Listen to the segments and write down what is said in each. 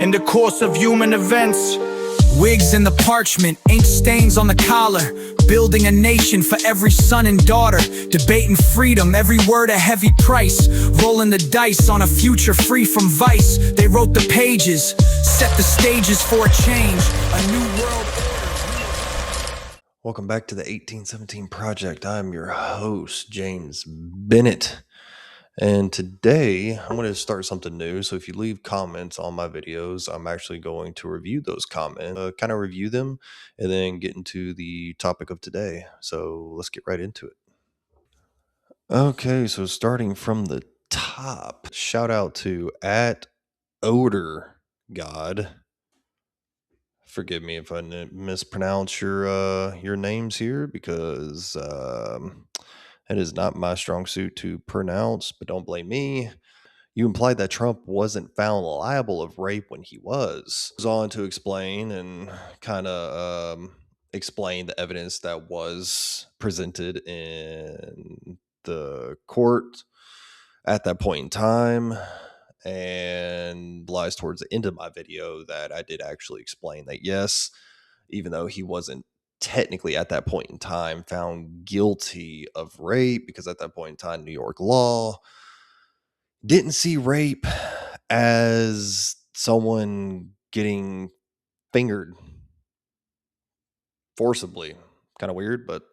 in the course of human events. Wigs in the parchment, ink stains on the collar, building a nation for every son and daughter, debating freedom, every word a heavy price, rolling the dice on a future free from vice. They wrote the pages, set the stages for a change, a new world order. Welcome back to the 1817 Project. I'm your host, James Bennett. And today I'm going to start something new. So if you leave comments on my videos, I'm actually going to review those comments, kind of review them, and then get into the topic of today. So let's get right into it. Okay, so starting from the top, shout out to @OdorGod. Forgive me if I mispronounce your names here, because it is not my strong suit to pronounce, but don't blame me. You implied that Trump wasn't found liable of rape when he was. Goes on to explain and kind of explain the evidence that was presented in the court at that point in time, and lies towards the end of my video that I did actually explain that yes, even though he wasn't technically at that point in time found guilty of rape, because at that point in time New York law didn't see rape as someone getting fingered forcibly. Kind of weird, but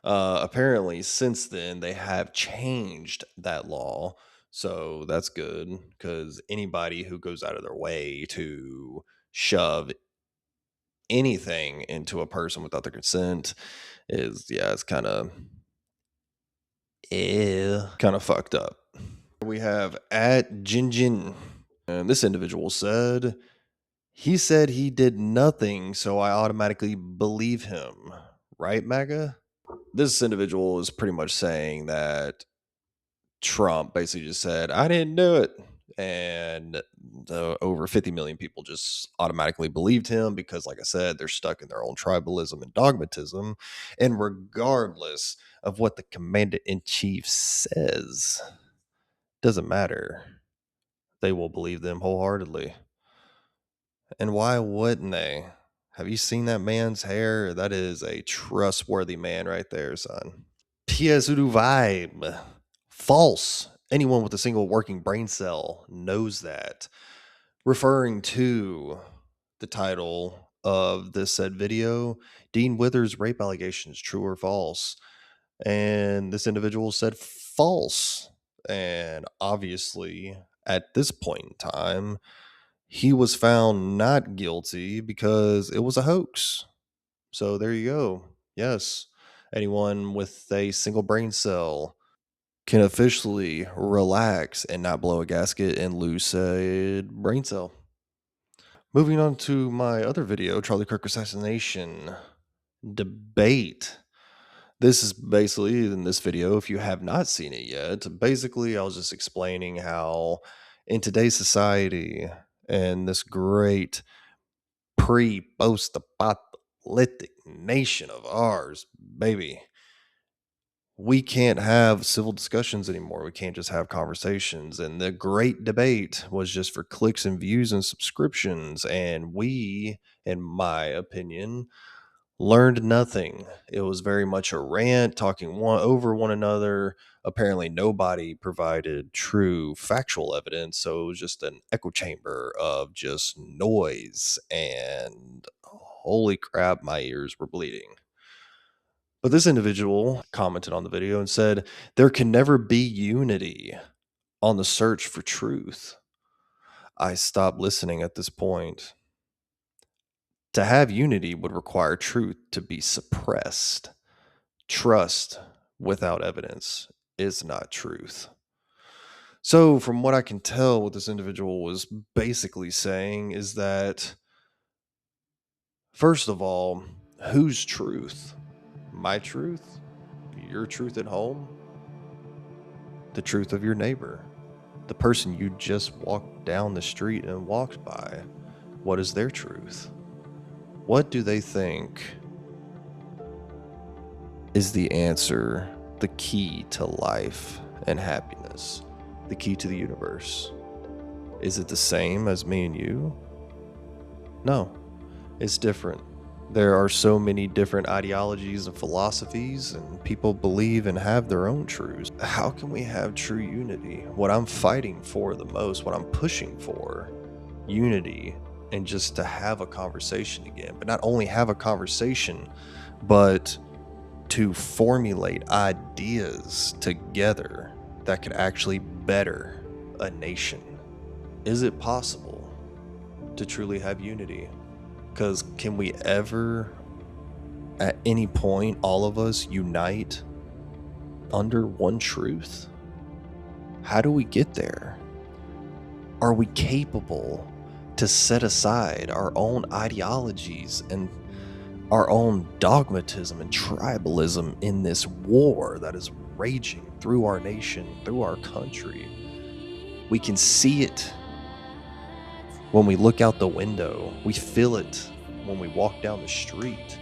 apparently since then they have changed that law. So that's good, because anybody who goes out of their way to shove anything into a person without their consent is, it's kind of fucked up. We have @Jinjin, and this individual said, he said he did nothing, so I automatically believe him. Right, MAGA? This individual is pretty much saying that Trump basically just said, I didn't do it. And over 50 million people just automatically believed him because, like I said, they're stuck in their own tribalism and dogmatism. And regardless of what the commander-in-chief says, doesn't matter. They will believe them wholeheartedly. And why wouldn't they? Have you seen that man's hair? That is a trustworthy man right there, son. PS Udu vibe. False. Anyone with a single working brain cell knows that. Referring to the title of this said video, Dean Withers rape allegations, true or false? And this individual said false. And obviously, at this point in time, he was found not guilty because it was a hoax. So there you go. Yes, anyone with a single brain cell can officially relax and not blow a gasket and lose a brain cell. Moving on to my other video, Charlie Kirk assassination debate. This is basically, in this video, if you have not seen it yet, basically I was just explaining how in today's society and this great post-apocalyptic nation of ours, baby, we can't have civil discussions anymore. We can't just have conversations. And the great debate was just for clicks and views and subscriptions. And we, in my opinion, learned nothing. It was very much a rant, talking over one another. Apparently nobody provided true factual evidence, so it was just an echo chamber of just noise, and holy crap, my ears were bleeding. But this individual commented on the video and said, there can never be unity on the search for truth. I stopped listening at this point. To have unity would require truth to be suppressed. Trust without evidence is not truth. So from what I can tell, what this individual was basically saying is that, first of all, whose truth? My truth? Your truth at home? The truth of your neighbor? The person you just walked down the street and walked by? What is their truth? What do they think is the answer, the key to life and happiness, the key to the universe? Is it the same as me and you? No, it's different. There are so many different ideologies and philosophies, and people believe and have their own truths. How can we have true unity? What I'm fighting for the most, what I'm pushing for, unity, and just to have a conversation again. But not only have a conversation, but to formulate ideas together that could actually better a nation. Is it possible to truly have unity? Because can we ever, at any point, all of us unite under one truth? How do we get there? Are we capable to set aside our own ideologies and our own dogmatism and tribalism in this war that is raging through our nation, through our country? We can see it when we look out the window. We feel it when we walk down the street.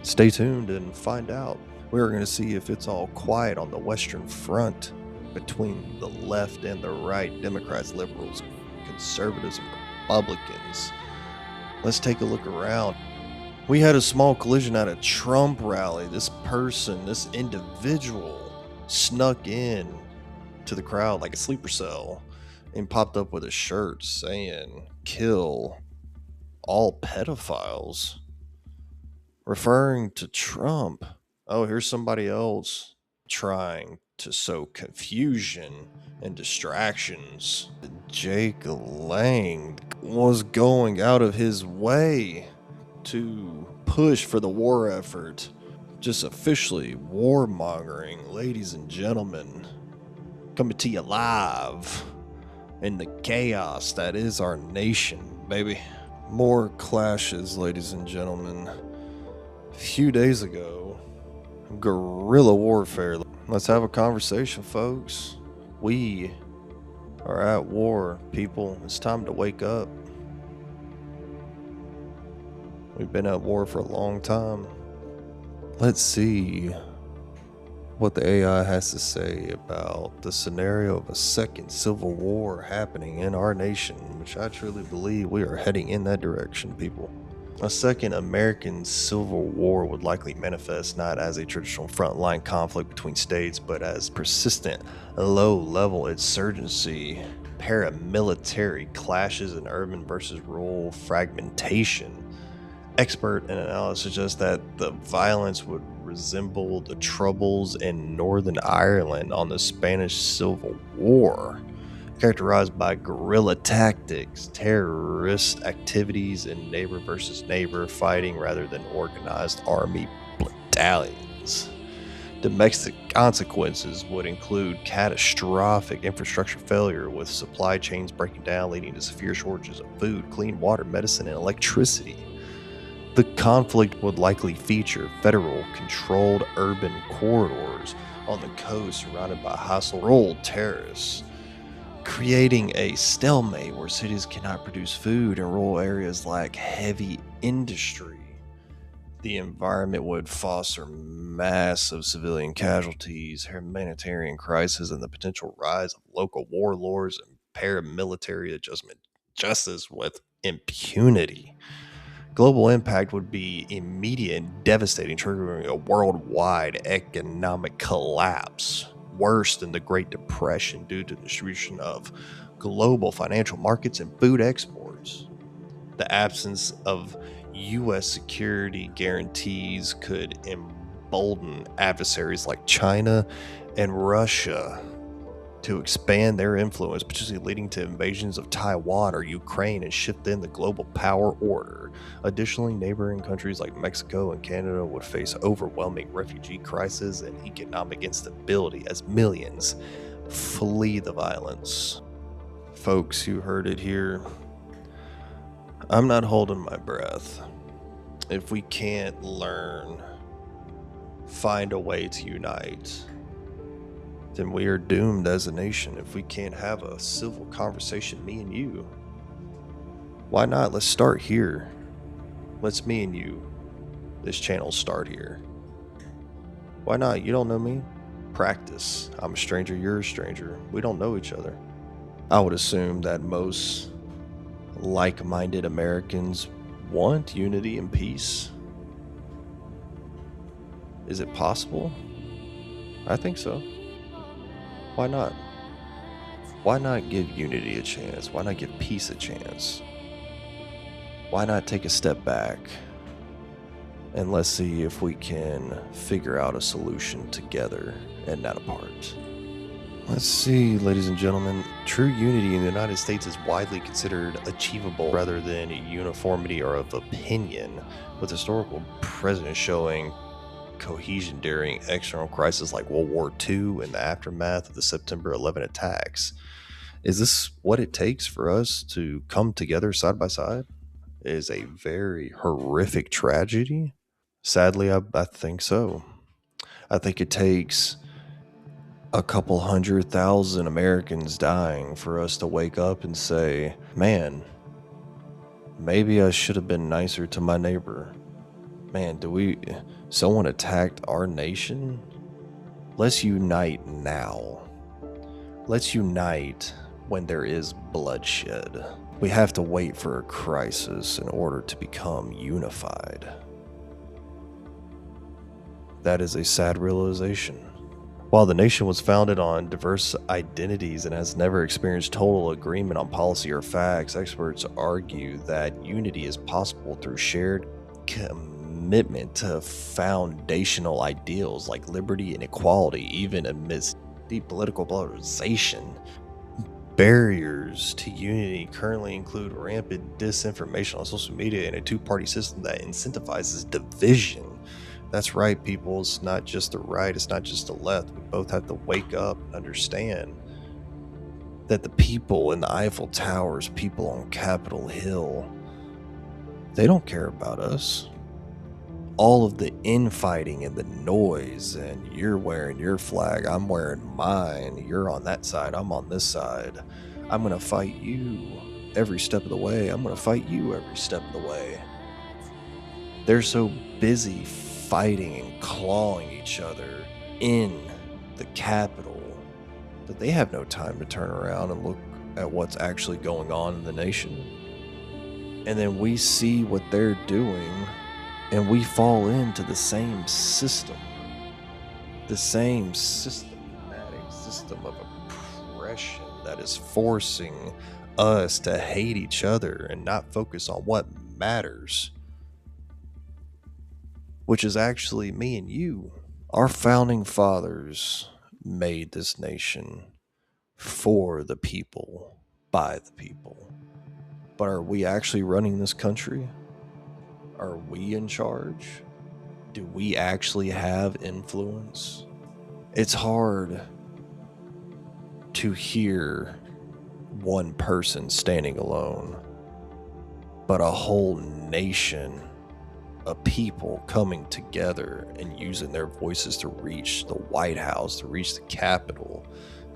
Stay tuned and find out. We're going to see if it's all quiet on the Western Front between the left and the right, Democrats, liberals, conservatives, and Republicans. Let's take a look around. We had a small collision at a Trump rally. This person, this individual, snuck in to the crowd like a sleeper cell and popped up with a shirt saying, "Kill all pedophiles," referring to Trump. Oh, here's somebody else trying to sow confusion and distractions. Jake Lang was going out of his way to push for the war effort. Just officially warmongering, ladies and gentlemen. Coming to you live in the chaos that is our nation, baby. More clashes, ladies and gentlemen. A few days ago, guerrilla warfare. Let's have a conversation, folks. We are at war, people. It's time to wake up. We've been at war for a long time. Let's see what the AI has to say about the scenario of a second civil war happening in our nation, which I truly believe we are heading in that direction, people. A second American civil war would likely manifest not as a traditional frontline conflict between states, but as persistent, low-level insurgency, paramilitary clashes, and urban versus rural fragmentation. Expert and analysis suggest that the violence would resemble the troubles in Northern Ireland on the Spanish Civil War, characterized by guerrilla tactics, terrorist activities, and neighbor versus neighbor fighting rather than organized army battalions. Domestic consequences would include catastrophic infrastructure failure, with supply chains breaking down, leading to severe shortages of food, clean water, medicine, and electricity. The conflict would likely feature federal-controlled urban corridors on the coast surrounded by hostile rural terrorists, creating a stalemate where cities cannot produce food and rural areas lack heavy industry. The environment would foster massive civilian casualties, humanitarian crisis, and the potential rise of local warlords and paramilitary justice with impunity. Global impact would be immediate and devastating, triggering a worldwide economic collapse, worse than the Great Depression due to the distribution of global financial markets and food exports. The absence of U.S. security guarantees could embolden adversaries like China and Russia to expand their influence, potentially leading to invasions of Taiwan or Ukraine and shift in the global power order. Additionally, neighboring countries like Mexico and Canada would face overwhelming refugee crisis and economic instability as millions flee the violence. Folks, you heard it here. I'm not holding my breath. If we can't find a way to unite, then we are doomed as a nation. If we can't have a civil conversation, me and you, why not? Let's start here. Let's me and you, this channel, start here. Why not? You don't know me? Practice. I'm a stranger, you're a stranger. We don't know each other. I would assume that most like-minded Americans want unity and peace? Is it possible? I think so. Why not? Why not give unity a chance? Why not give peace a chance? Why not take a step back and let's see if we can figure out a solution together and not apart? Let's see, ladies and gentlemen, true unity in the United States is widely considered achievable rather than uniformity or of opinion, with historical precedent showing cohesion during external crises like World War II and the aftermath of the September 11 attacks. Is this what it takes for us to come together side by side? It is a very horrific tragedy. Sadly, I think so. I think it takes a couple 100,000 Americans dying for us to wake up and say, man, maybe I should have been nicer to my neighbor. Man, someone attacked our nation? Let's unite now. Let's unite when there is bloodshed. We have to wait for a crisis in order to become unified. That is a sad realization. While the nation was founded on diverse identities and has never experienced total agreement on policy or facts, experts argue that unity is possible through shared commitment to foundational ideals like liberty and equality, even amidst deep political polarization. Barriers to unity currently include rampant disinformation on social media and a two-party system that incentivizes division. That's right, people. It's not just the right, it's not just the left. We both have to wake up and understand that the people in the Eiffel Towers, people on Capitol Hill, they don't care about us. All of the infighting and the noise, and you're wearing your flag, I'm wearing mine, you're on that side, I'm on this side. I'm going to fight you every step of the way. I'm going to fight you every step of the way. They're so busy fighting and clawing each other in the Capitol that they have no time to turn around and look at what's actually going on in the nation. And then we see what they're doing, and we fall into the same system. The same systematic system of oppression that is forcing us to hate each other and not focus on what matters, which is actually me and you. Our founding fathers made this nation for the people, by the people. But are we actually running this country? Are we in charge? Do we actually have influence? It's hard to hear one person standing alone, but a whole nation, a people coming together and using their voices to reach the White House, to reach the Capitol,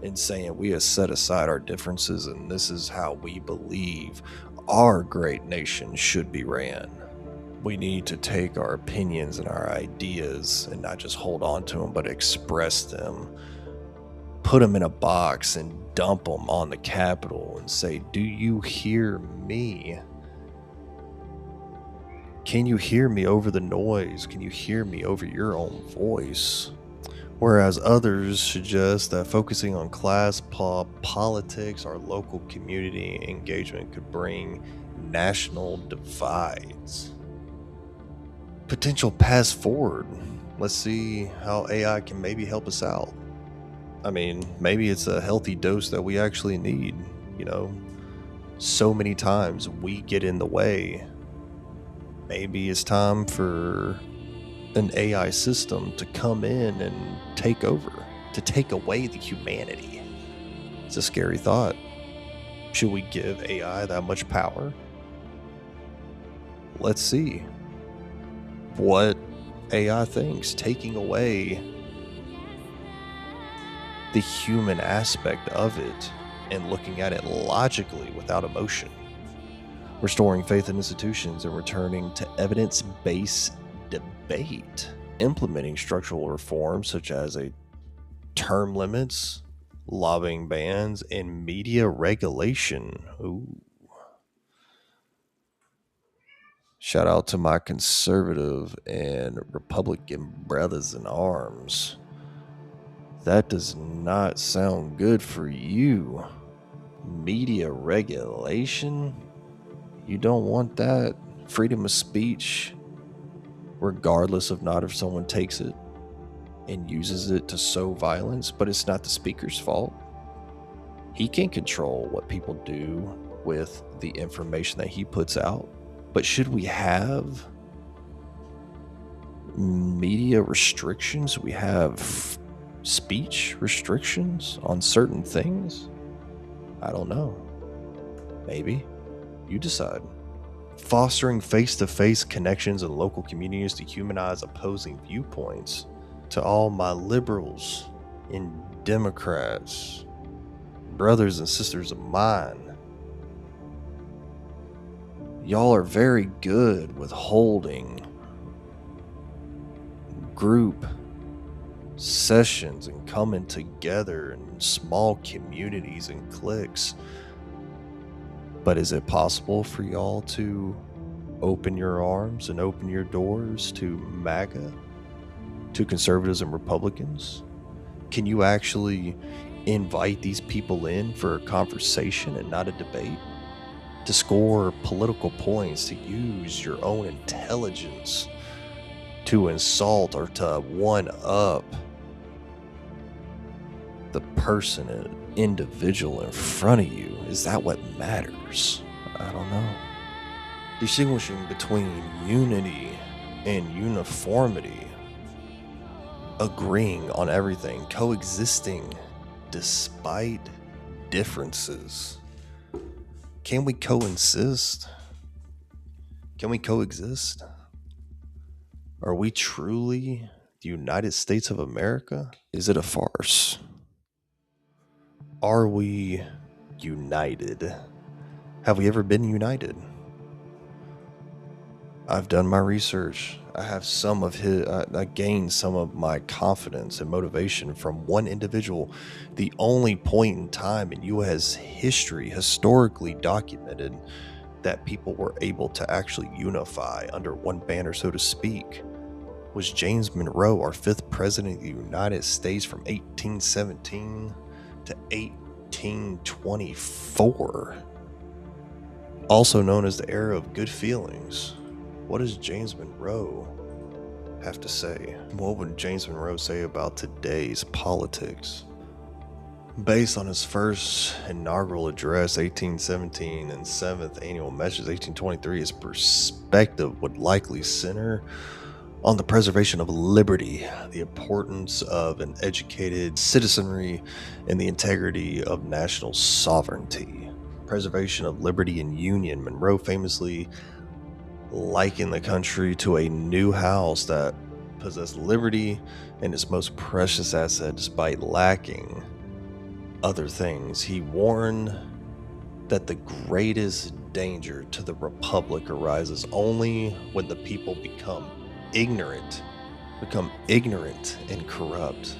and saying we have set aside our differences and this is how we believe our great nation should be ran. We need to take our opinions and our ideas and not just hold on to them, but express them, put them in a box and dump them on the Capitol and say, do you hear me? Can you hear me over the noise? Can you hear me over your own voice? Whereas others suggest that focusing on class politics or local community engagement could bring national divides. Potential paths forward. Let's see how AI can maybe help us out. I mean, maybe it's a healthy dose that we actually need. You know, so many times we get in the way. Maybe it's time for an AI system to come in and take over, to take away the humanity. It's a scary thought. Should we give AI that much power? Let's see what AI thinks, taking away the human aspect of it and looking at it logically without emotion. Restoring faith in institutions and returning to evidence-based debate. Implementing structural reforms such as term limits, lobbying bans, and media regulation. Ooh. Shout out to my conservative and Republican brothers in arms. That does not sound good for you. Media regulation? You don't want that. Freedom of speech, regardless of not if someone takes it and uses it to sow violence, but it's not the speaker's fault. He can control what people do with the information that he puts out. But should we have media restrictions? We have speech restrictions on certain things? I don't know. Maybe. You decide. Fostering face-to-face connections in local communities to humanize opposing viewpoints. To all my liberals and Democrats, brothers and sisters of mine, y'all are very good with holding group sessions and coming together in small communities and cliques. But is it possible for y'all to open your arms and open your doors to MAGA, to conservatives and Republicans? Can you actually invite these people in for a conversation and not a debate? To score political points, to use your own intelligence to insult or to one-up the person, an individual in front of you? Is that what matters? I don't know. Distinguishing between unity and uniformity, agreeing on everything, coexisting despite differences. Can we coexist? Can we coexist? Are we truly the United States of America? Is it a farce? Are we united? Have we ever been united? I've done my research. I have I gained some of my confidence and motivation from one individual. The only point in time in U.S. history, historically documented, that people were able to actually unify under one banner, so to speak, was James Monroe, our 5th president of the United States from 1817 to 1824. Also known as the era of good feelings. What does James Monroe have to say? What would James Monroe say about today's politics? Based on his first inaugural address, 1817, and 7th annual message, 1823, his perspective would likely center on the preservation of liberty, the importance of an educated citizenry, and the integrity of national sovereignty. Preservation of liberty and union. Monroe famously likened the country to a new house that possessed liberty and its most precious asset despite lacking other things. He warned that the greatest danger to the republic arises only when the people become ignorant and corrupt,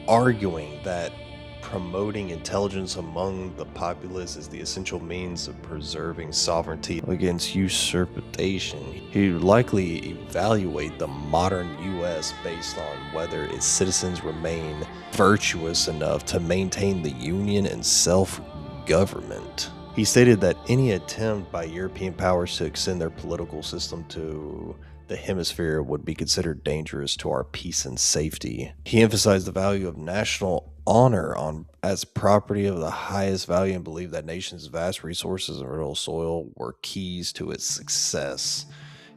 arguing that promoting intelligence among the populace is the essential means of preserving sovereignty against usurpation. He would likely evaluate the modern U.S. based on whether its citizens remain virtuous enough to maintain the union and self-government. He stated that any attempt by European powers to extend their political system to the hemisphere would be considered dangerous to our peace and safety. He emphasized the value of national honor as property of the highest value and believed that nations' vast resources and fertile soil were keys to its success.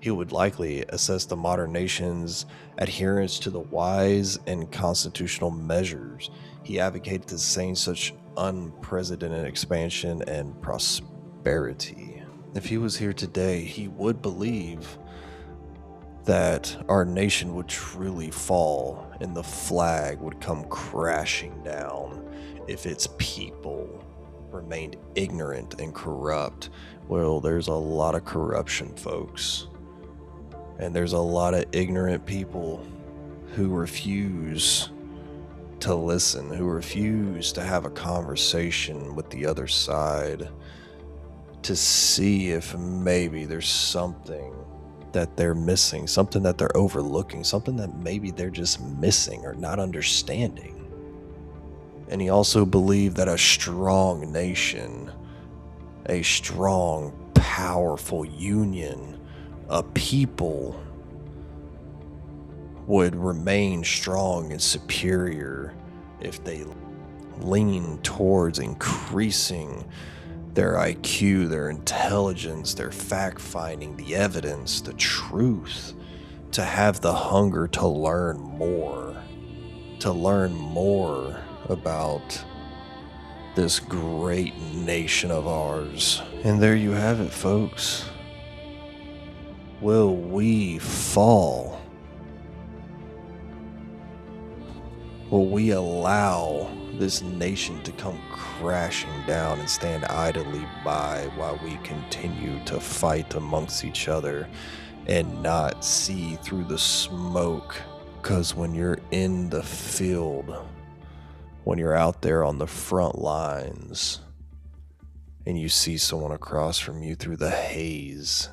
He would likely assess the modern nation's adherence to the wise and constitutional measures. He advocated to sustain such unprecedented expansion and prosperity. If he was here today, he would believe that our nation would truly fall and the flag would come crashing down if its people remained ignorant and corrupt. Well, there's a lot of corruption, folks. And there's a lot of ignorant people who refuse to listen, who refuse to have a conversation with the other side, to see if maybe there's something that they're missing, something that they're overlooking, something that maybe they're just missing or not understanding. And he also believed that a strong nation, a strong, powerful union, a people would remain strong and superior if they lean towards increasing their IQ, their intelligence, their fact-finding, the evidence, the truth, to have the hunger to learn more about this great nation of ours. And there you have it, folks. Will we fall? Will we allow this nation to come crashing down and stand idly by while we continue to fight amongst each other and not see through the smoke? Because when you're in the field, when you're out there on the front lines and you see someone across from you through the haze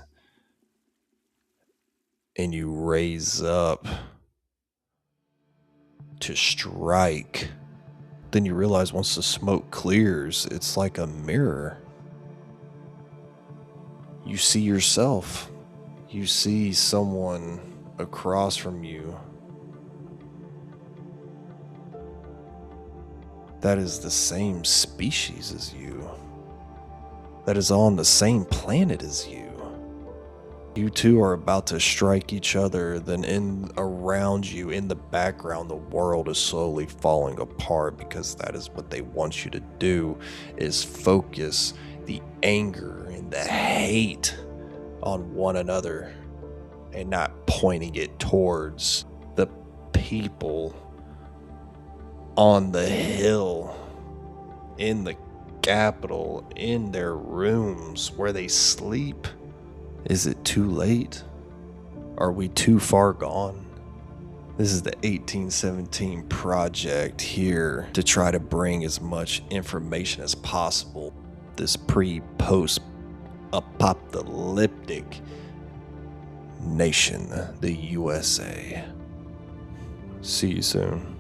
and you raise up to strike, then you realize once the smoke clears, it's like a mirror. You see yourself. You see someone across from you that is the same species as you, that is on the same planet as you. You two are about to strike each other, then around you, in the background, the world is slowly falling apart, because that is what they want you to do, is focus the anger and the hate on one another and not pointing it towards the people on the hill, in the Capitol, in their rooms where they sleep. Is it too late? Are we too far gone? This is the 1817 Project, here to try to bring as much information as possible. This pre-post apocalyptic nation, the USA. See you soon.